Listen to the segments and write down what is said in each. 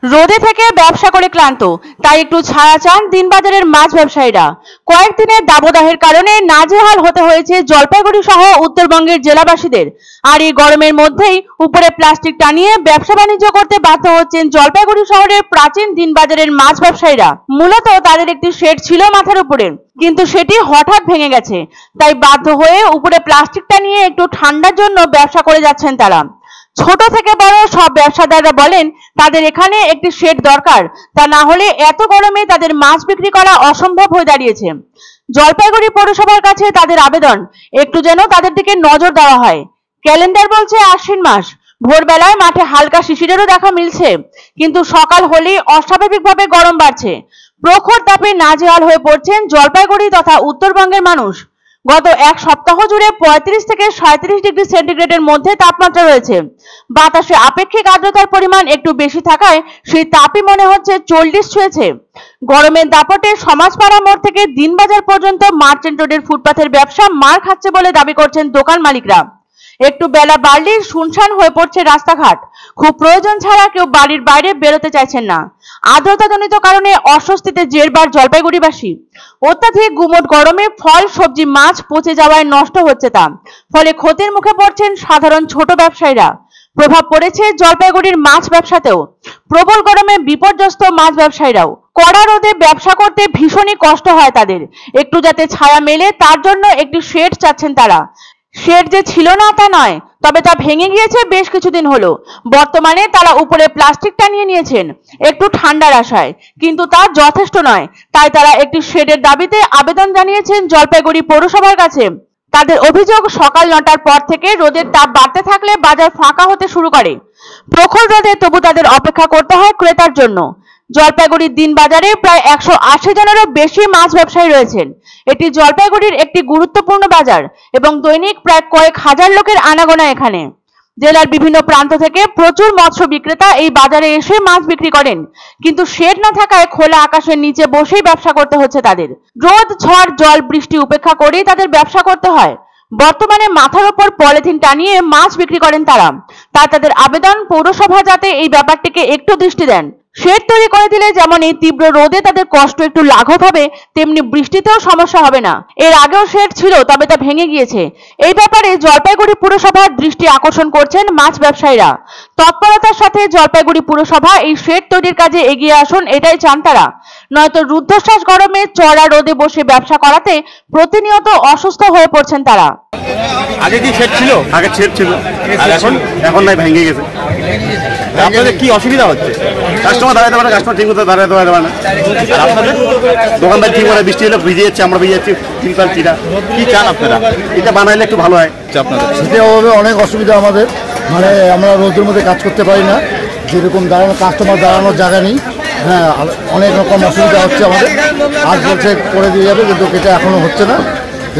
রোদে থেকে ব্যবসা করে ক্লান্ত, তাই একটু ছায়া চান দিনবাজারের মাছ ব্যবসায়ীরা। কয়েকদিনের দাবদাহের কারণে নাজেহাল হতে হয়েছে জলপাইগুড়ি সহ উত্তরবঙ্গের জেলাবাসীদের। আর এই গরমের মধ্যেই উপরে প্লাস্টিক টানিয়ে ব্যবসা বাণিজ্য করতে বাধ্য হচ্ছেন জলপাইগুড়ি শহরের প্রাচীন দিনবাজারের মাছ ব্যবসায়ীরা। মূলত তাদের একটি শেড ছিল মাথার উপরে, কিন্তু সেটি হঠাৎ ভেঙে গেছে, তাই বাধ্য হয়ে উপরে প্লাস্টিক টানিয়ে একটু ঠান্ডার জন্য ব্যবসা করে যাচ্ছেন তারা। ছোট থেকে বড় সব ব্যবসাদাররা বলেন তাদের এখানে একটি শেড দরকার, তা না হলে এত গরমে তাদের মাছ বিক্রি করা অসম্ভব হয়ে দাঁড়িয়েছে। জলপাইগুড়ি পৌরসভার কাছে তাদের আবেদন, একটু যেন তাদের দিকে নজর দেওয়া হয়। ক্যালেন্ডার বলছে আশ্বিন মাস, ভোরবেলায় মাঠে হালকা শিশিরেরও দেখা মিলছে, কিন্তু সকাল হলেই অস্বাভাবিকভাবে গরম বাড়ছে। প্রখর তাপে নাজেহাল হয়ে পড়ছেন জলপাইগুড়ি তথা উত্তরবঙ্গের মানুষ। গত এক সপ্তাহ জুড়ে 35 থেকে 37 ডিগ্রি সেন্টিগ্রেডের মধ্যে তাপমাত্রা রয়েছে। বাতাসে আপেক্ষিক আর্দ্রতার পরিমাণ একটু বেশি থাকায় সেই তাপই মনে হচ্ছে 40 ছুঁয়েছে। গরমের দাপটে সমাজপাড়া মোড় থেকে দিনবাজার পর্যন্ত মার্চেন্ট রোডের ফুটপাথের ব্যবসা মার খাচ্ছে বলে দাবি করছেন দোকান মালিকরা। একটু বেলা বাড়লেই শুনশান হয়ে পড়ছে রাস্তাঘাট, খুব প্রয়োজন ছাড়া কেউ বাড়ির বাইরে বেরোতে চাইছেন না। আর্দ্রতাজনিত কারণে অস্বস্তিতে জেরবার জলপাইগুড়িবাসী। অত্যাধিক গুমোট গরমে ফল সবজি মাছ পচে যাওয়ায় নষ্ট হচ্ছে তা, ফলে ক্ষতির মুখে পড়ছেন সাধারণ ছোট ব্যবসায়ীরা। প্রভাব পড়েছে জলপাইগুড়ির মাছ ব্যবসাতেও। প্রবল গরমে বিপর্যস্ত মাছ ব্যবসায়ীরাও। কড়া রোদে ব্যবসা করতে ভীষণই কষ্ট হয় তাদের। একটু যাতে ছায়া মেলে তার জন্য একটি শেড চাচ্ছেন তারা। শেড যে ছিল না তা নয়, তবে তা ভেঙে গিয়েছে বেশ কিছুদিন হলো। বর্তমানে তারা উপরে প্লাস্টিক টানিয়ে নিয়েছেন একটু ঠান্ডার আশায়, কিন্তু তা যথেষ্ট নয়। তাই তারা একটি শেডের দাবিতে আবেদন জানিয়েছেন জলপাইগুড়ি পৌরসভার কাছে। তাদের অভিযোগ, সকাল 9টার পর থেকে রোদের তাপ বাড়তে থাকলে বাজার ফাঁকা হতে শুরু করে। প্রখর রোদে তবু তাদের অপেক্ষা করতে হয় ক্রেতার জন্য। জলপাইগুড়ির দিন বাজারে প্রায় 180 জনেরও বেশি মাছ ব্যবসায়ী রয়েছেন। এটি জলপাইগুড়ির একটি গুরুত্বপূর্ণ বাজার এবং দৈনিক প্রায় কয়েক হাজার লোকের আনাগোনা এখানে। জেলার বিভিন্ন প্রান্ত থেকে প্রচুর মৎস্য বিক্রেতা এই বাজারে এসে মাছ বিক্রি করেন, কিন্তু শেড না থাকায় খোলা আকাশের নিচে বসেই ব্যবসা করতে হচ্ছে তাদের। রোদ, ঝড়, জল, বৃষ্টি উপেক্ষা করেই তাদের ব্যবসা করতে হয়। বর্তমানে মাথার উপর পলিথিন টানিয়ে মাছ বিক্রি করেন তারা। তাই তাদের আবেদন, পৌরসভা যাতে এই ব্যাপারটিকে একটু দৃষ্টি দেন। শেড তৈরি করে দিলে যেমন এই তীব্র রোদে তাদের কষ্ট একটু লাঘব হবে, তেমনি বৃষ্টিতেও সমস্যা হবে না। এর আগেও শেড ছিল, তবে তা ভেঙে গিয়েছে। এই ব্যাপারে জলপাইগুড়ি পুরসভার দৃষ্টি আকর্ষণ করছেন মাছ ব্যবসায়ীরা। তৎপরতার সাথে জলপাইগুড়ি পুরসভা এই শেড তৈরির কাজে এগিয়ে আসুন, এটাই চান তারা। নয়তো রুদ্ধশ্বাস গরমে চড়া রোদে বসে ব্যবসা করাতে প্রতিনিয়ত অসুস্থ হয়ে পড়ছেন তারা। আগে কি শেড ছিল? আগে শেড ছিল, আর এখন নাই, ভেঙে গেছে। আপনাদের কি অসুবিধা হচ্ছে? কাস্টমার দাঁড়াতে পারে, কাস্টমার ঠিক মতো দাঁড়াতে পারে না। আর আপনাদের দোকানদার ঠিক করে, বৃষ্টি হলে ভিজে যাচ্ছে, আমরা ভিজে যাচ্ছি, ঠিক পাচ্ছি না। কি চান আপনারা? এটা বানাইলে একটু ভালো হয়। আপনাদের সেটা হবে অনেক অসুবিধা আমাদের, মানে আমরা রোদের মধ্যে কাজ করতে পারি না, যেরকম দাঁড়ানো কাস্টমার দাঁড়ানোর জায়গা নেই। হ্যাঁ, অনেক রকম অসুবিধা হচ্ছে আমাদের। আজ বলছে করে দিয়ে যাবে, কিন্তু এটা এখনো হচ্ছে না,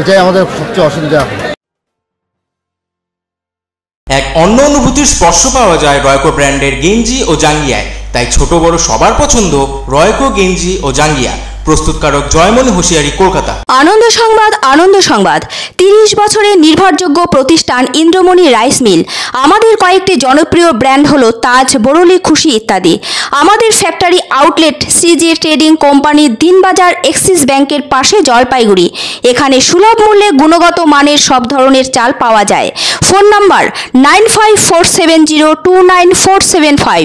এটাই আমাদের সবচেয়ে অসুবিধা এখন। এক অন্য অনুভূতির স্পর্শ পাওয়া যায় রয়কো ব্র্যান্ডের গেঞ্জি ও জাঙ্গিয়ায়। তাই ছোট বড় সবার পছন্দ রয়কো গেঞ্জি ও জাঙ্গিয়া। প্রস্তুতকারক জয়মনি হোশিয়ারি, কলকাতা। আনন্দ সংবাদ, আনন্দ সংবাদ। 30 বছরের নির্ভরযোগ্য প্রতিষ্ঠান ইন্দ্রমণি রাইস মিল। আমাদের কয়েকটি জনপ্রিয় ব্র্যান্ড হলো তাজ, বরলি, খুশি ইত্যাদি। আমাদের factory outlet CG trading company, Dinbazar, axis ব্যাংকের পাশে, জলপাইগুড়ি। এখানে সুলভ মূল্যে গুণগত মানের সব ধরনের চাল পাওয়া যায়। Phone number 9547029475।